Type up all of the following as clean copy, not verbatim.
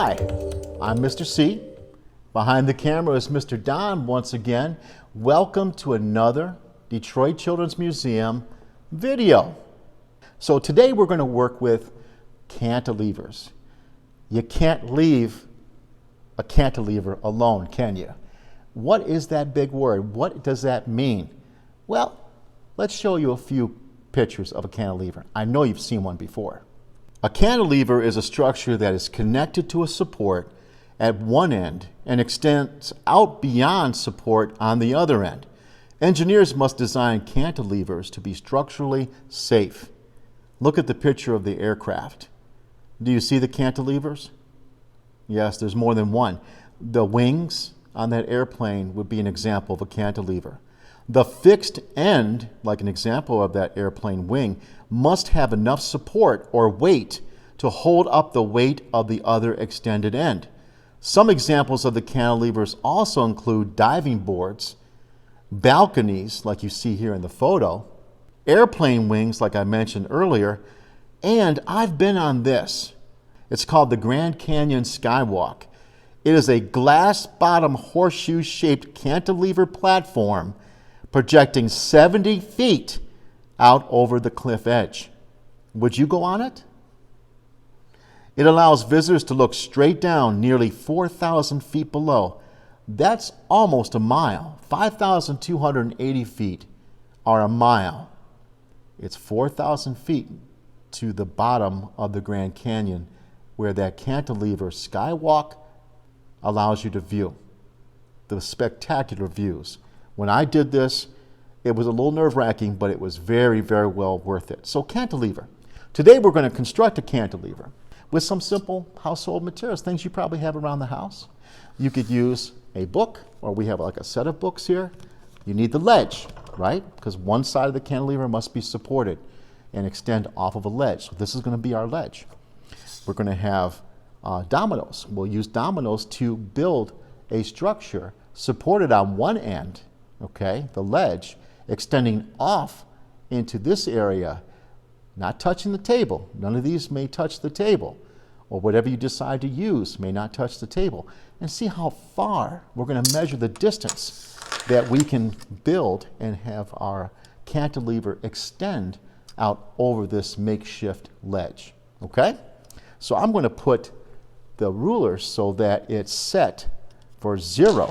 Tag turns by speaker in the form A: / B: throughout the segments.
A: Hi, I'm Mr. C. Behind the camera is Mr. Don once again. Welcome to another Detroit Children's Museum video. So today we're going to work with cantilevers. You can't leave a cantilever alone, can you? What is that big word? What does that mean? Well, let's show you a few pictures of a cantilever. I know you've seen one before. A cantilever is a structure that is connected to a support at one end and extends out beyond support on the other end. Engineers must design cantilevers to be structurally safe. Look at the picture of the aircraft. Do you see the cantilevers? Yes, there's more than one. The wings on that airplane would be an example of a cantilever. The fixed end, like an example of that airplane wing, must have enough support or weight to hold up the weight of the other extended end. Some examples of the cantilevers also include diving boards, balconies, like you see here in the photo, airplane wings, like I mentioned earlier, and I've been on this. It's called the Grand Canyon Skywalk. It is a glass-bottom horseshoe-shaped cantilever platform projecting 70 feet out over the cliff edge. Would you go on it? It allows visitors to look straight down nearly 4,000 feet below. That's almost a mile. 5,280 feet are a mile. It's 4,000 feet to the bottom of the Grand Canyon where that cantilever skywalk allows you to view the spectacular views. When I did this, it was a little nerve-wracking, but it was very, very well worth it. So cantilever. Today we're going to construct a cantilever with some simple household materials, things you probably have around the house. You could use a book, or we have like a set of books here. You need the ledge, right? Because one side of the cantilever must be supported and extend off of a ledge. So this is going to be our ledge. We're going to have dominoes. We'll use dominoes to build a structure supported on one end, okay, the ledge, extending off into this area, not touching the table. None of these may touch the table, or whatever you decide to use may not touch the table. And see how far we're going to measure the distance that we can build and have our cantilever extend out over this makeshift ledge, okay? So I'm going to put the ruler so that it's set for 0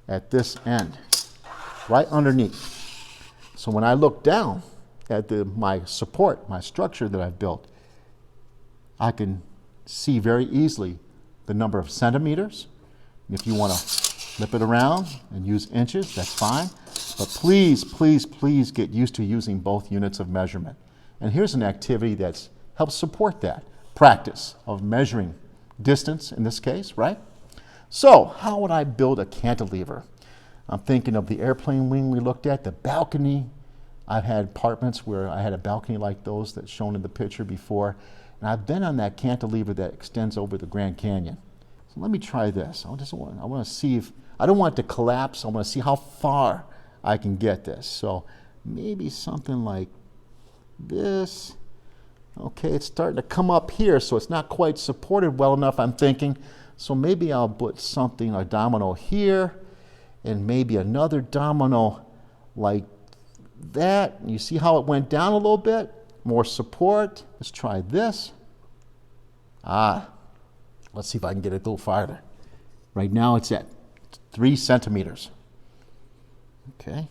A: at this end, right underneath. So when I look down at my support, my structure that I've built, I can see very easily the number of centimeters. If you want to flip it around and use inches, that's fine. But please, please, please get used to using both units of measurement. And here's an activity that helps support that practice of measuring distance in this case, right? So how would I build a cantilever? I'm thinking of the airplane wing we looked at, the balcony. I've had apartments where I had a balcony like those that's shown in the picture before. And I've been on that cantilever that extends over the Grand Canyon. So let me try this. I want to see if, I don't want it to collapse. I want to see how far I can get this. So maybe something like this. Okay, it's starting to come up here, so it's not quite supported well enough, I'm thinking. So maybe I'll put something, a domino here, and maybe another domino like that. You see how it went down a little bit? More support. Let's try this. Let's see if I can get it a little farther. Right now it's at 3 centimeters. Okay.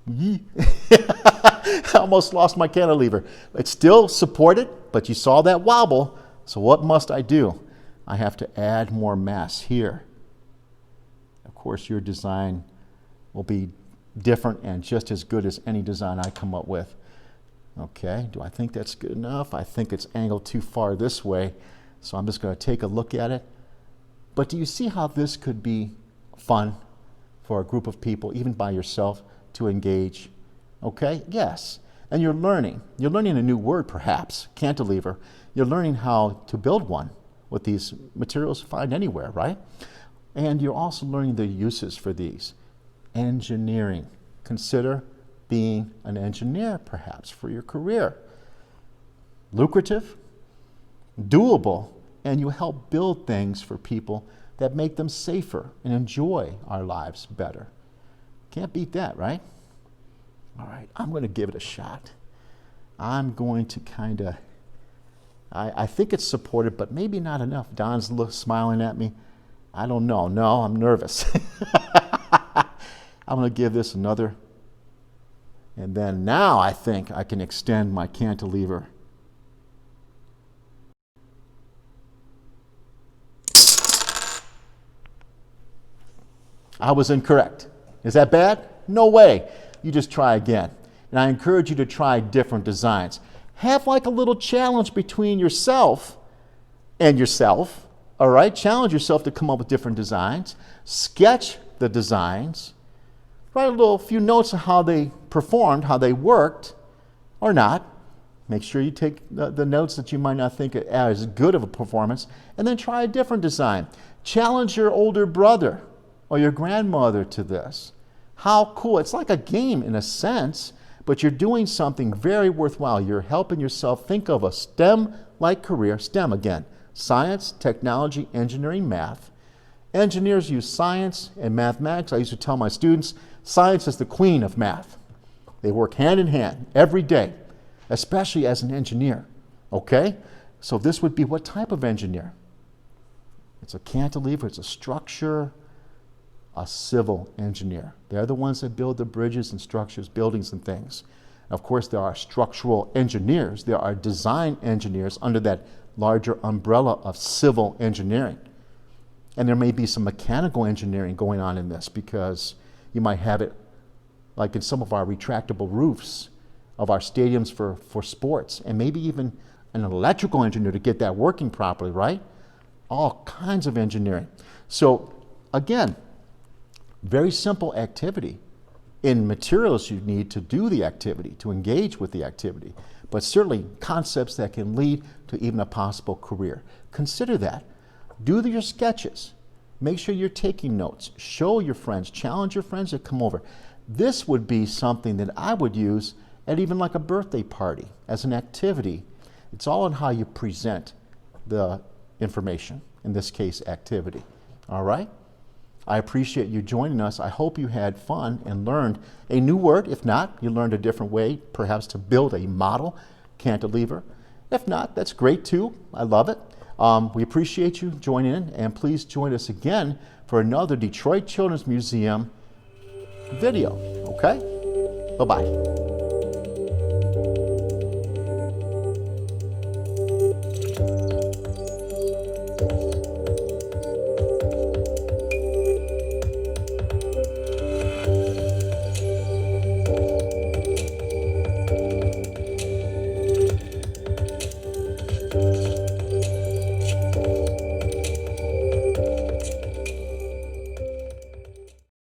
A: I almost lost my cantilever. It's still supported, but you saw that wobble. So what must I do? I have to add more mass here. Of course, your design will be different and just as good as any design I come up with. Okay, do I think that's good enough? I think it's angled too far this way, so I'm just going to take a look at it. But do you see how this could be fun for a group of people, even by yourself, to engage? Okay, yes. And you're learning. You're learning a new word, perhaps, cantilever. You're learning how to build one with these materials you find anywhere, right? And you're also learning the uses for these. Engineering. Consider being an engineer, perhaps, for your career. lucrative, doable, and you help build things for people that make them safer and enjoy our lives better. Can't beat that, right? All right, I'm going to give it a shot. I'm going to kind of, I think it's supported, but maybe not enough. Don's smiling at me. I don't know. No, I'm nervous. I'm going to give this another. And then now I think I can extend my cantilever. I was incorrect. Is that bad? No way. You just try again. And I encourage you to try different designs. Have like a little challenge between yourself and yourself. All right? Challenge yourself to come up with different designs. Sketch the designs. Write a few notes of how they performed, how they worked, or not. Make sure you take the notes that you might not think are as good of a performance, and then try a different design. Challenge your older brother or your grandmother to this. How cool. It's like a game in a sense, but you're doing something very worthwhile. You're helping yourself think of a STEM-like career. STEM again, science, technology, engineering, math. Engineers use science and mathematics. I used to tell my students, science is the queen of math. They work hand in hand every day, especially as an engineer. Okay? So this would be what type of engineer? It's a cantilever, it's a structure, a civil engineer. They're the ones that build the bridges and structures, buildings and things. Of course, there are structural engineers. There are design engineers under that larger umbrella of civil engineering. And there may be some mechanical engineering going on in this, because you might have it like in some of our retractable roofs of our stadiums for sports, and maybe even an electrical engineer to get that working properly, right? All kinds of engineering. So again, very simple activity in materials you need to do the activity, to engage with the activity, but certainly concepts that can lead to even a possible career. Consider that. Do your sketches. Make sure you're taking notes. Show your friends. Challenge your friends to come over. This would be something that I would use at even like a birthday party as an activity. It's all in how you present the information, in this case, activity. All right? I appreciate you joining us. I hope you had fun and learned a new word. If not, you learned a different way, perhaps to build a model cantilever. If not, that's great too. I love it. We appreciate you joining in, and please join us again for another Detroit Children's Museum video, okay? Bye-bye.